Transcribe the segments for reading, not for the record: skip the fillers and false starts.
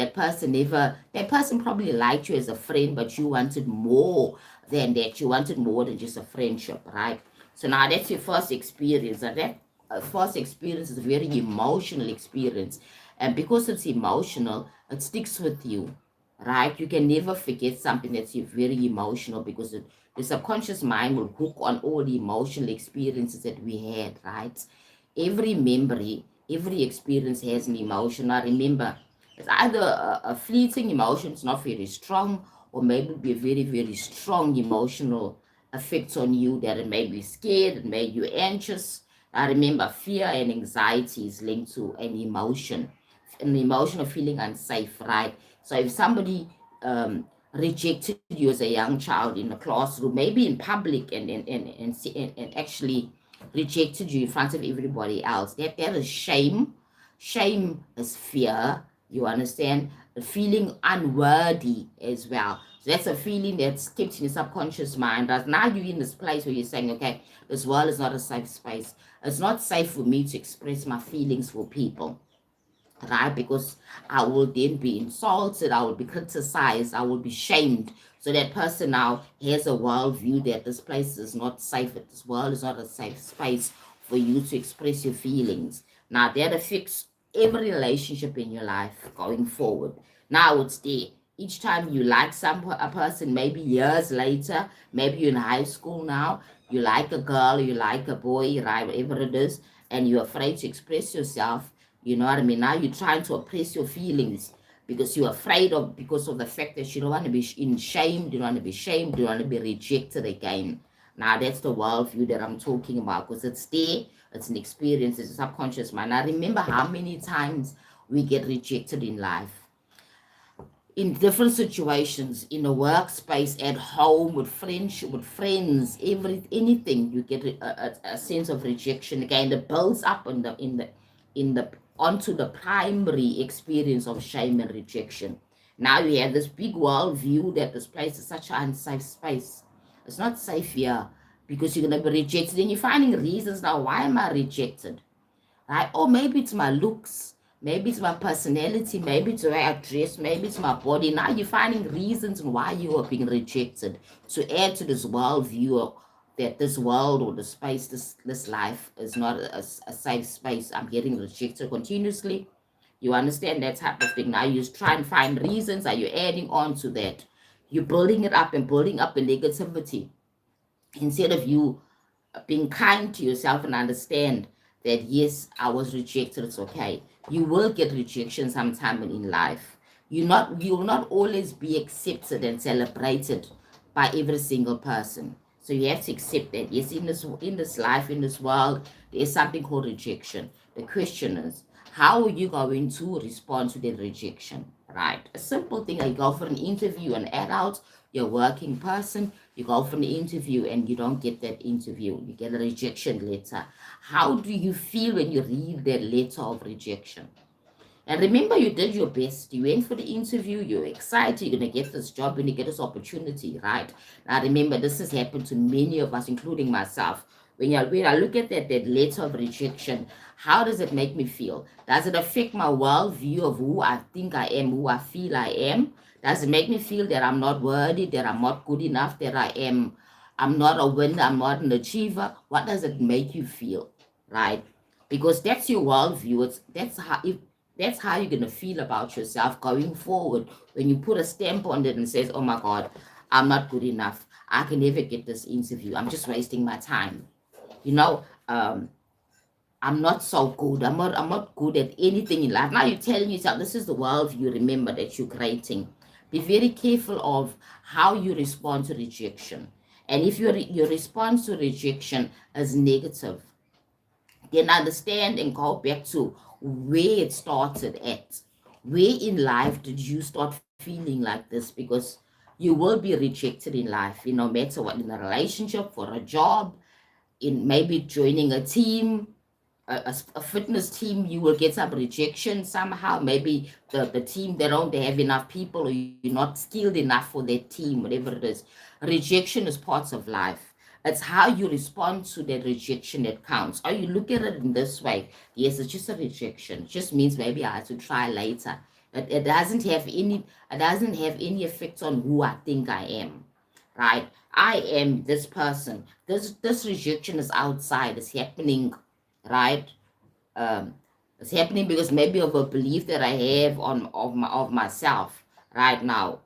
that person probably liked you as a friend, but you wanted more than that. You wanted more than just a friendship, right? So now that's your first experience. And that first experience is a very emotional experience. And because it's emotional, it sticks with you, right? You can never forget something that's very emotional because the subconscious mind will hook on all the emotional experiences that we had, right? Every memory, every experience has an emotion. I remember it's either a fleeting emotion, it's not very strong, or maybe be a very, very strong emotional effects on you that it made you scared, it made you anxious. I remember fear and anxiety is linked to an emotion of feeling unsafe, right? So if somebody rejected you as a young child in the classroom, maybe in public, and actually rejected you in front of everybody else, that is shame. Shame is fear. You understand? Feeling unworthy as well. So that's a feeling that's kept in your subconscious mind. But now you're in this place where you're saying, okay, this world is not a safe space. It's not safe for me to express my feelings for people, right? Because I will then be insulted, I will be criticized, I will be shamed. So that person now has a worldview that this place is not safe, that this world is not a safe space for you to express your feelings. Now that affects every relationship in your life going forward. Now it's there. Each time you like a person, maybe years later, maybe you're in high school now, you like a girl, you like a boy, right, whatever it is, and you're afraid to express yourself. You know what I mean? Now you're trying to oppress your feelings because you're afraid of, because of the fact that you don't want to be in shame, you don't want to be shamed, you don't want to be rejected again. Now that's the worldview that I'm talking about, because it's there, it's an experience, it's a subconscious mind. I remember how many times we get rejected in life, in different situations, in a workspace, at home, with friendship, with friends, anything. You get a sense of rejection again that builds up in the onto the primary experience of shame and rejection. Now you have this big world view that this place is such an unsafe space. It's not safe here because you're going to be rejected, and you're finding reasons now. Why am I rejected? Right? Or maybe it's my looks, maybe it's my personality, maybe it's the way I dress, maybe it's my body. Now you're finding reasons why you are being rejected to add to this world view that this world or the space, this life is not a safe space. I'm getting rejected continuously. You understand that type of thing. Now you just try and find reasons. Are you adding on to that? You're building it up and building up the negativity instead of you being kind to yourself and understand that yes, I was rejected, it's okay. You will get rejection sometime in life. You will not always be accepted and celebrated by every single person. So you have to accept that yes, in this life, in this world, there's something called rejection. The question is, how are you going to respond to the rejection? Right? A simple thing, like go for an interview, an adult, you're a working person, you go for an interview and you don't get that interview, you get a rejection letter. How do you feel when you read that letter of rejection? And remember, you did your best. You went for the interview. You're excited. You're going to get this job and you get this opportunity, right? Now, remember, this has happened to many of us, including myself. When I look at that letter of rejection, how does it make me feel? Does it affect my worldview of who I think I am, who I feel I am? Does it make me feel that I'm not worthy, that I'm not good enough, that I'm not a winner, I'm not an achiever? What does it make you feel, right? Because that's your worldview. That's how you're gonna feel about yourself going forward when you put a stamp on it and says, "Oh my God, I'm not good enough. I can never get this interview. I'm just wasting my time." You know, I'm not so good. I'm not good at anything in life. Now you're telling yourself this is the worldview. Remember that you're creating. Be very careful of how you respond to rejection. And if your response to rejection is negative, then understand and go back to where it started at. Where in life did you start feeling like this? Because you will be rejected in life, no matter what, in a relationship, for a job, in maybe joining a team, a fitness team, you will get some rejection somehow. Maybe the team, they have enough people, or you're not skilled enough for their team, whatever it is. Rejection is parts of life. It's how you respond to that rejection that counts. Or you look at it in this way: yes, it's just a rejection. It just means maybe I have to try later. It doesn't have any effect on who I think I am, right? I am this person. This rejection is outside. It's happening, right? Um, it's happening because maybe of a belief that I have of myself right now.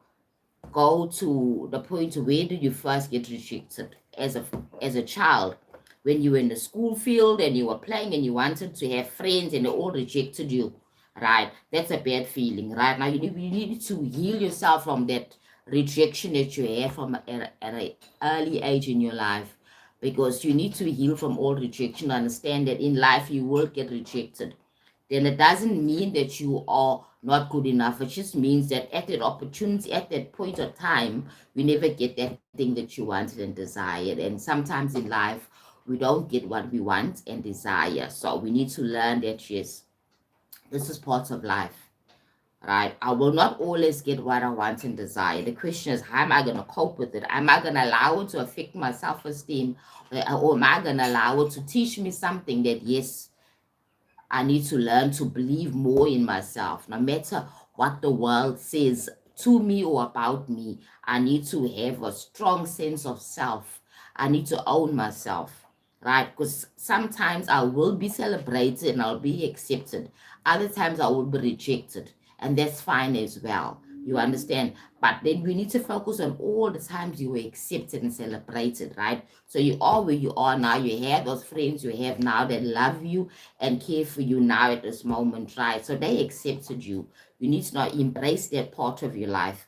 Go to the point where did you first get rejected as a child, when you were in the school field and you were playing and you wanted to have friends and they all rejected you, right? That's a bad feeling. Right now you need to heal yourself from that rejection that you have from at an early age in your life, because you need to heal from all rejection. Understand that in life you will get rejected. Then it doesn't mean that you are not good enough. It just means that at that opportunity, at that point of time, we never get that thing that you wanted and desired. And sometimes in life, we don't get what we want and desire. So we need to learn that, yes, this is part of life, right? I will not always get what I want and desire. The question is, how am I going to cope with it? Am I going to allow it to affect my self-esteem? Or am I going to allow it to teach me something that, yes, I need to learn to believe more in myself. No matter what the world says to me or about me, I need to have a strong sense of self. I need to own myself, right? Because sometimes I will be celebrated and I'll be accepted. Other times I will be rejected, and that's fine as well. You understand? But then we need to focus on all the times you were accepted and celebrated, right? So you are where you are now. You have those friends you have now that love you and care for you now at this moment, right? So they accepted you. You need to now embrace that part of your life